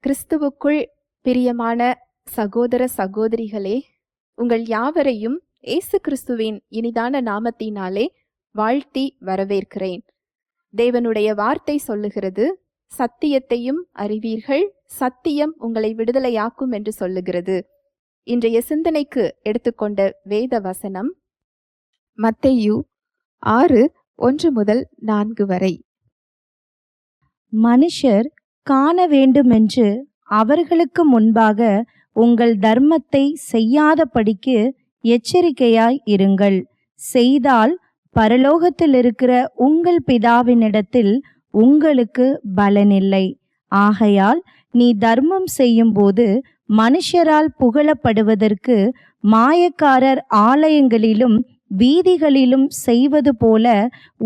கிறிஸ்துவுக்குள் பிரியமான சகோதர சகோதரிகளே, உங்கள் யாவரையும் இயேசு கிறிஸ்துவின் இனிதான நாமத்தினாலே வாழ்த்தி வரவேற்கிறேன். தேவனுடைய வார்த்தை சொல்லுகிறது, சத்தியத்தையும் அறிவீர்கள், சத்தியம் உங்களை விடுதலையாக்கும் என்று சொல்லுகிறது. இன்றைய சிந்தனைக்கு எடுத்துக்கொண்ட வேத வசனம் மத்தேயு 6:1-4 வரை. மனுஷர் காண வேண்டுமென்று அவர்களுக்கு முன்பாக உங்கள் தர்மத்தை செய்யாதபடிக்கு எச்சரிக்கையாய் இருங்கள். செய்தால் பரலோகத்தில் இருக்கிற உங்கள் பிதாவினிடத்தில் உங்களுக்கு பலனில்லை. ஆகையால் நீ தர்மம் செய்யும்போது மனுஷரால் புகழப்படுவதற்கு மாயக்காரர் ஆலயங்களிலும் வீதிகளிலும் செய்வது போல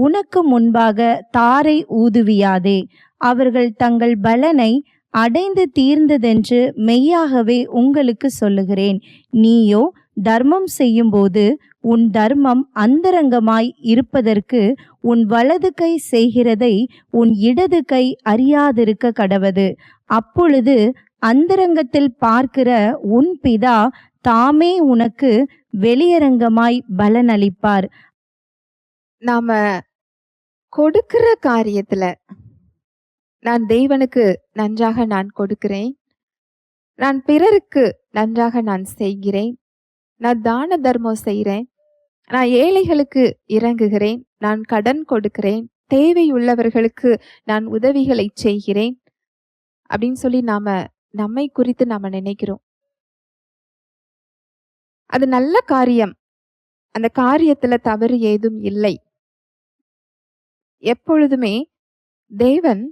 உனக்கு முன்பாக தாரை ஊதுவியாதே. அவர்கள் தங்கள் பலனை அடைந்து தீர்ந்ததென்று மெய்யாகவே உங்களுக்கு சொல்லுகிறேன். நீயோ தர்மம் செய்யும்போது உன் தர்மம் அந்தரங்கமாய் இருப்பதற்கு உன் வலது கை செய்கிறதை உன் இடது கை அறியாதிருக்க கடவது. அப்பொழுது அந்தரங்கத்தில் பார்க்கிற உன் பிதா தாமே உனக்கு வெளியரங்கமாய் பலனளிப்பார். நாம கொடுக்கிற காரியத்துல நான் தேவனுக்கு நன்றாக நான் கொடுக்கிறேன், நான் பிறருக்கு நன்றாக நான் செய்கிறேன், நான் தான தர்மம் செய்கிறேன், நான் ஏழைகளுக்கு இறங்குகிறேன், நான் கடன் கொடுக்கிறேன், தேவையுள்ளவர்களுக்கு நான் உதவிகளை செய்கிறேன் அப்படின்னு சொல்லி நம்மை குறித்து நாம நினைக்கிறோம். அது நல்ல காரியம், அந்த காரியத்துல தவறு ஏதும் இல்லை. எப்பொழுதுமே தேவன்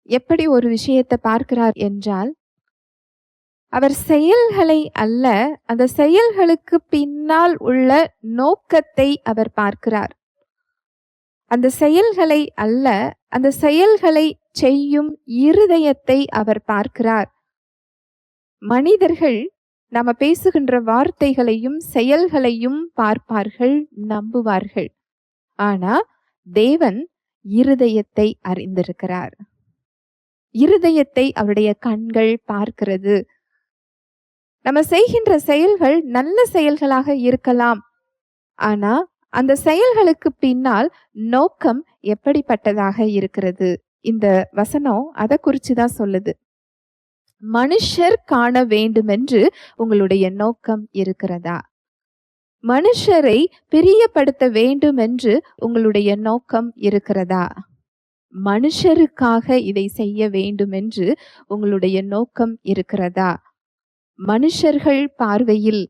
எப்படி ஒரு விஷயத்தை பார்க்கிறார் என்றால், அவர் செயல்களை அல்ல, அந்த செயல்களுக்கு பின்னால் உள்ள நோக்கத்தை அவர் பார்க்கிறார். அந்த செயல்களை அல்ல, அந்த செயல்களை செய்யும் இருதயத்தை அவர் பார்க்கிறார். மனிதர்கள் நாம பேசுகின்ற வார்த்தைகளையும் செயல்களையும் பார்ப்பார்கள், நம்புவார்கள். ஆனா தேவன் இருதயத்தை அறிந்திருக்கிறார். இருதயத்தை அவருடைய கண்கள் பார்க்கிறது. நம்ம செய்கின்ற செயல்கள் நல்ல செயல்களாக இருக்கலாம், ஆனா அந்த செயல்களுக்கு பின்னால் நோக்கம் எப்படிப்பட்டதாக இருக்கிறது? இந்த வசனம் அதை குறிச்சுதான் சொல்லுது. மனுஷர் காண வேண்டுமென்று உங்களுடைய நோக்கம் இருக்கிறதா? மனுஷரை பிரியப்படுத்த வேண்டும் என்று உங்களுடைய நோக்கம் இருக்கிறதா? மனுஷருக்காக இதை செய்ய வேண்டும் என்று உங்களுடைய நோக்கம் இருக்கிறதா? மனுஷர்கள் பார்வையில்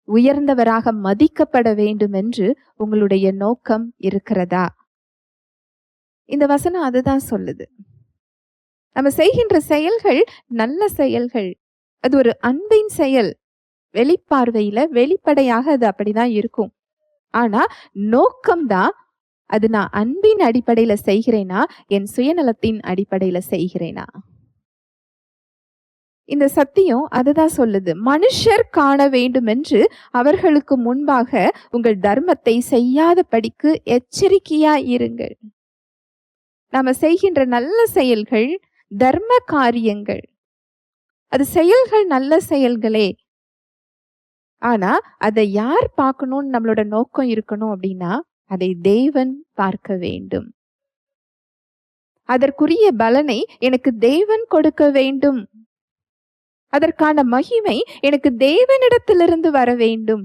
உயர்ந்தவராக மதிக்கப்பட வேண்டும் என்று உங்களுடைய நோக்கம் இருக்கிறதா? இந்த வசனம் அதுதான் சொல்லுது. நம்ம செய்கின்ற செயல்கள் நல்ல செயல்கள், அது ஒரு அன்பின் செயல். வெளிப்பார்வையில வெளிப்படையாக அது அப்படிதான் இருக்கும். ஆனா நோக்கம்தான், அது நான் அன்பின் அடிப்படையில செய்கிறேனா, என் சுயநலத்தின் அடிப்படையில செய்கிறேனா? இந்த சத்தியம் அதுதான் சொல்லுது. மனுஷர் காண வேண்டும் என்று அவர்களுக்கு முன்பாக உங்கள் தர்மத்தை செய்யாதபடிக்கு எச்சரிக்கையா இருங்கள். நாம செய்கின்ற நல்ல செயல்கள், தர்ம காரியங்கள், அது செயல்கள் நல்ல செயல்களே. ஆனா அதை யார் பார்க்கணும்னு நம்மளோட நோக்கம் இருக்கணும் அப்படின்னா, அதை தேவன் பார்க்க வேண்டும். அதற்குரிய பலனை எனக்கு தேவன் கொடுக்க வேண்டும். அதற்கான மகிமை எனக்கு தேவனிடத்திலிருந்து வர வேண்டும்.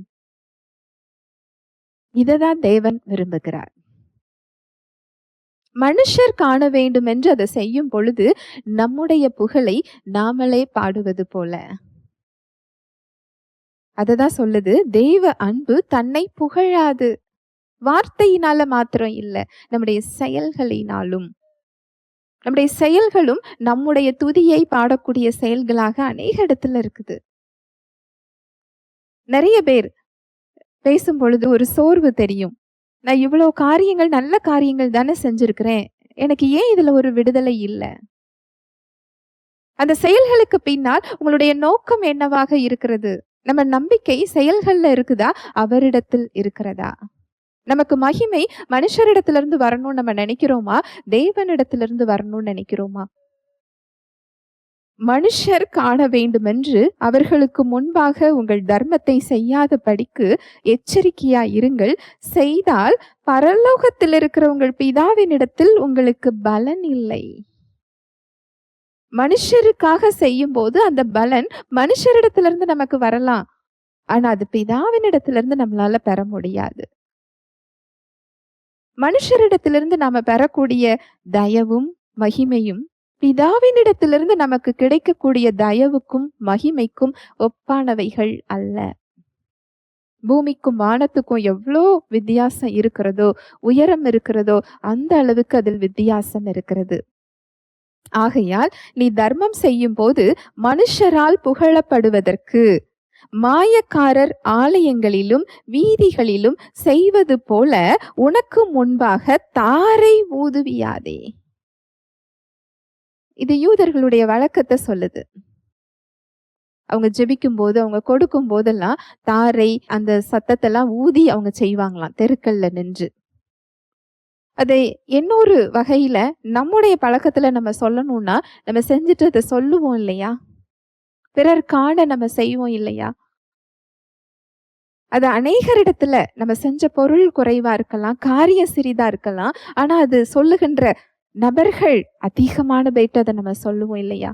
இததான் தேவன் விரும்புகிறார். மனுஷர் காண வேண்டும் என்று அதை செய்யும் பொழுது நம்முடைய புகழை நாமளே பாடுவது போல. அததான் சொல்லுது, தேவ அன்பு தன்னை புகழாது. வார்த்தையினால மாத்திரம் இல்ல, நம்முடைய செயல்களினாலும். நம்முடைய செயல்களும் நம்முடைய துதியை பாடக்கூடிய செயல்களாக அநேக இடத்துல இருக்குது. நிறைய பேர் பேசும் பொழுது ஒரு சோர்வு தெரியும். நான் இவ்வளவு காரியங்கள், நல்ல காரியங்கள் தானே செஞ்சிருக்கிறேன், எனக்கு ஏன் இதுல ஒரு விடுதலை இல்லை? அந்த செயல்களுக்கு பின்னால் உங்களுடைய நோக்கம் என்னவாக இருக்கிறது? நம்ம நம்பிக்கை செயல்கள்ல இருக்குதா, அவரிடத்தில் இருக்கிறதா? நமக்கு மகிமை மனுஷரிடத்திலிருந்து வரணும்னு நம்ம நினைக்கிறோமா, தேவனிடத்திலிருந்து வரணும்னு நினைக்கிறோமா? மனுஷர் காண வேண்டுமென்று அவர்களுக்கு முன்பாக உங்கள் தர்மத்தை செய்யாதபடிக்கு எச்சரிக்கையாய் இருங்கள். செய்தால் பரலோகத்தில் இருக்கிற உங்கள் பிதாவினிடத்தில் உங்களுக்கு பலன் இல்லை. மனுஷருக்காக செய்யும் போது அந்த பலன் மனுஷரிடத்திலிருந்து நமக்கு வரலாம், ஆனா அது பிதாவினிடத்திலிருந்து நம்மளால பெற முடியாது. மனுஷரிடத்திலிருந்து நாம பெறக்கூடிய தயவும் மகிமையும் பிதாவினிடத்திலிருந்து நமக்கு கிடைக்கக்கூடிய தயவுக்கும் மகிமைக்கும் ஒப்பானவைகள் அல்ல. பூமிக்கும் வானத்துக்கும் எவ்வளோ வித்தியாசம் இருக்கிறதோ, உயரம் இருக்கிறதோ, அந்த அளவுக்கு அதில் வித்தியாசம் இருக்கிறது. ஆகையால் நீ தர்மம் செய்யும் போது மனுஷரால் புகழப்படுவதற்கு மாயக்காரர் ஆலயங்களிலும் வீதிகளிலும் செய்வது போல உனக்கு முன்பாக தாரை ஊதுவியாதே. இது யூதர்களுடைய வழக்கத்தை சொல்லுது. அவங்க ஜெபிக்கும் போது, அவங்க கொடுக்கும் போதெல்லாம் தாரை அந்த சத்தத்தெல்லாம் ஊதி அவங்க செய்வாங்களாம், தெருக்கல்ல நின்று. அதை இன்னொரு வகையில நம்முடைய பழக்கத்துல நம்ம சொல்லணும்னா, நம்ம செஞ்சுட்டு அதை சொல்லுவோம் இல்லையா? பிறர் காண நம்ம செய்வோம் இல்லையா? அது அநேகரிடத்துல நம்ம செஞ்ச பொருள் குறைவா இருக்கலாம், காரியம் சிறிதா இருக்கலாம், ஆனா அது சொல்லுகின்ற நபர்கள் அதிகமான பேட்டு அதை நம்ம சொல்லுவோம் இல்லையா?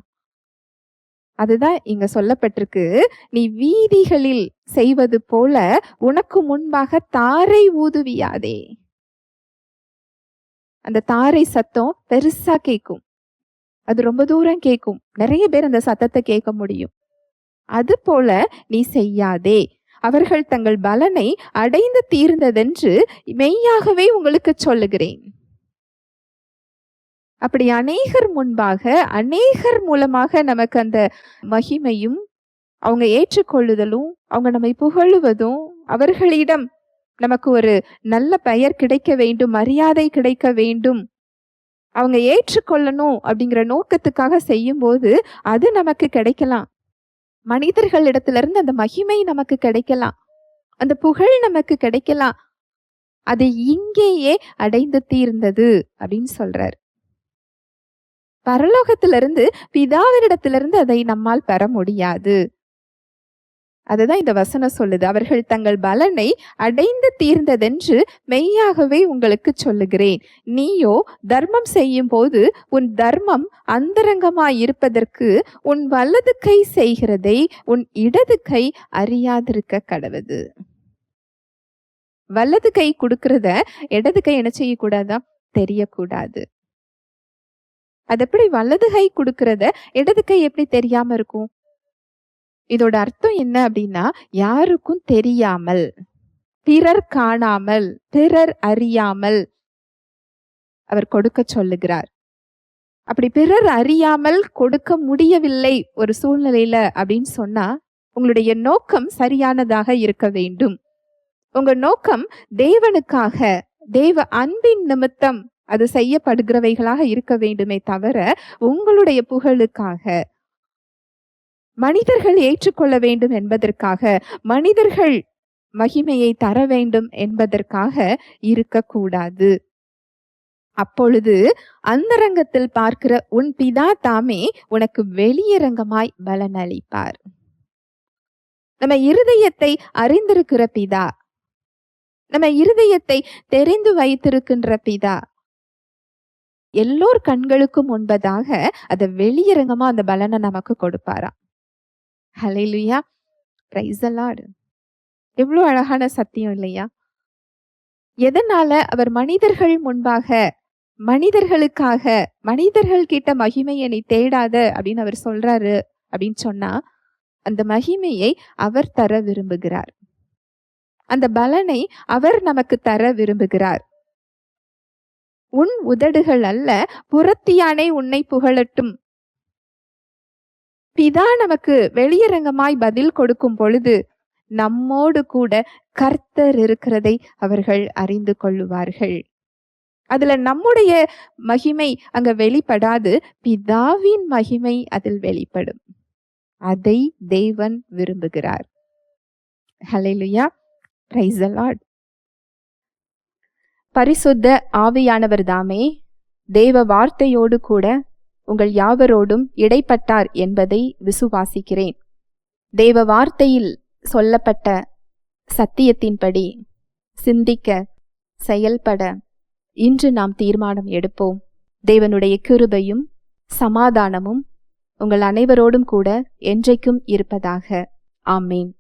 அதுதான் இங்க சொல்லப்பட்டிருக்கு. நீ வீதிகளில் செய்வது போல உனக்கு முன்பாக தாரை ஊதுவியாதே. அந்த தாரை சத்தம் பெருசா கேட்கும், அது ரொம்ப தூரம் கேட்கும், நிறைய பேர் அந்த சத்தத்தை கேட்க முடியும். அது போல நீ செய்யாதே. அவர்கள் தங்கள் பலனை அடைந்து தீர்ந்ததென்று மெய்யாகவே உங்களுக்கு சொல்லுகிறேன். அப்படி அநேகர் முன்பாக, அநேகர் மூலமாக நமக்கு அந்த மகிமையும் அவங்க ஏற்றுக்கொள்ளுதலும், அவங்க நம்மை புகழுவதும், அவர்களிடம் நமக்கு ஒரு நல்ல பெயர் கிடைக்க வேண்டும், மரியாதை கிடைக்க வேண்டும், அவங்க ஏற்றுக்கொள்ளணும் அப்படிங்கிற நோக்கத்துக்காக செய்யும் போது அது நமக்கு கிடைக்கலாம். மனிதர்களிடத்திலிருந்து அந்த மகிமை நமக்கு கிடைக்கலாம், அந்த புகழ் நமக்கு கிடைக்கலாம். அது இங்கேயே அடைந்து தீர்ந்தது அப்படின்னு சொல்றார். பரலோகத்திலிருந்து பிதாவினிடத்திலிருந்து அதை நம்மால் பெற முடியாது. அதுதான் இந்த வசனம் சொல்லுது. அவர்கள் தங்கள் பலனை அடைந்து தீர்ந்ததென்று மெய்யாகவே உங்களுக்கு சொல்லுகிறேன். நீயோ தர்மம் செய்யும் போது உன் தர்மம் அந்தரங்கமாய் இருப்பதற்கு உன் வலது கை செய்கிறதை உன் இடது கை அறியாதிருக்க கடவது. வலது கை கொடுக்கறத இடது கை என்ன செய்யக்கூடாதா? தெரியக்கூடாது. அது எப்படி வலது கை கொடுக்கறத இடது கை எப்படி தெரியாம இருக்கும்? இதோட அர்த்தம் என்ன அப்படின்னா, யாருக்கும் தெரியாமல், பிறர் காணாமல், பிறர் அறியாமல் அவர் கொடுக்க சொல்லுகிறார். அப்படி பிறர் அறியாமல் கொடுக்க முடியவில்லை ஒரு சூழ்நிலையில அப்படின்னு சொன்னா, உங்களுடைய நோக்கம் சரியானதாக இருக்க வேண்டும். உங்க நோக்கம் தேவனுக்காக, தேவ அன்பின் நிமித்தம் அது செய்யப்படுகிறவைகளாக இருக்க வேண்டுமே தவிர உங்களுடைய புகழுக்காக, மனிதர்கள் ஏற்றுக்கொள்ள வேண்டும் என்பதற்காக, மனிதர்கள் மகிமையை தர வேண்டும் என்பதற்காக இருக்கக்கூடாது. அப்பொழுது அந்தரங்கத்தில் பார்க்கிற உன் பிதா தாமே உனக்கு வெளியரங்கமாய் பலன் அளிப்பார். நம்ம இருதயத்தை அறிந்திருக்கிற பிதா, நம்ம இருதயத்தை தெரிந்து வைத்திருக்கின்ற பிதா எல்லோர் கண்களுக்கும் முன்பதாக அதை வெளியரங்கமா அந்த பலனை நமக்கு கொடுப்பாராம். ஹல்லேலூயா, பிரைஸ் தி லார்ட். எவ்வளவு அழகான சத்தியம் இல்லையா? எதனால அவர் மனிதர்கள் முன்பாக, மனிதர்களுக்காக, மனிதர்கள் கிட்ட மகிமையை நீ தேடாத அப்படின்னு அவர் சொல்றாரு அப்படின்னு சொன்னா, அந்த மகிமையை அவர் தர விரும்புகிறார். அந்த பலனை அவர் நமக்கு தர விரும்புகிறார். உன் உதடுகள் அல்ல, புறத்தியானே உன்னை புகழட்டும். பிதா நமக்கு வெளியரங்கமாய் பதில் கொடுக்கும் பொழுது நம்மோடு கூட கர்த்தர் இருக்கிறதை அவர்கள் அறிந்து கொள்ளுவார்கள். அதுல நம்முடைய மகிமை அங்க வெளிப்படாது, பிதாவின் மகிமை அதில் வெளிப்படும். அதை தேவன் விரும்புகிறார். ஹல்லேலூயா, பிரைஸ் தி லார்ட். பரிசுத்த ஆவியானவர் தாமே தேவ வார்த்தையோடு கூட உங்கள் யாவரோடும் இடைப்பட்டார் என்பதை விசுவாசிக்கிறேன். தேவ வார்த்தையில் சொல்லப்பட்ட சத்தியத்தின்படி சிந்திக்க, செயல்பட இன்று நாம் தீர்மானம் எடுப்போம். தேவனுடைய கிருபையும் சமாதானமும் உங்கள் அனைவரோடும் கூட என்றைக்கும் இருப்பதாக. ஆமேன்.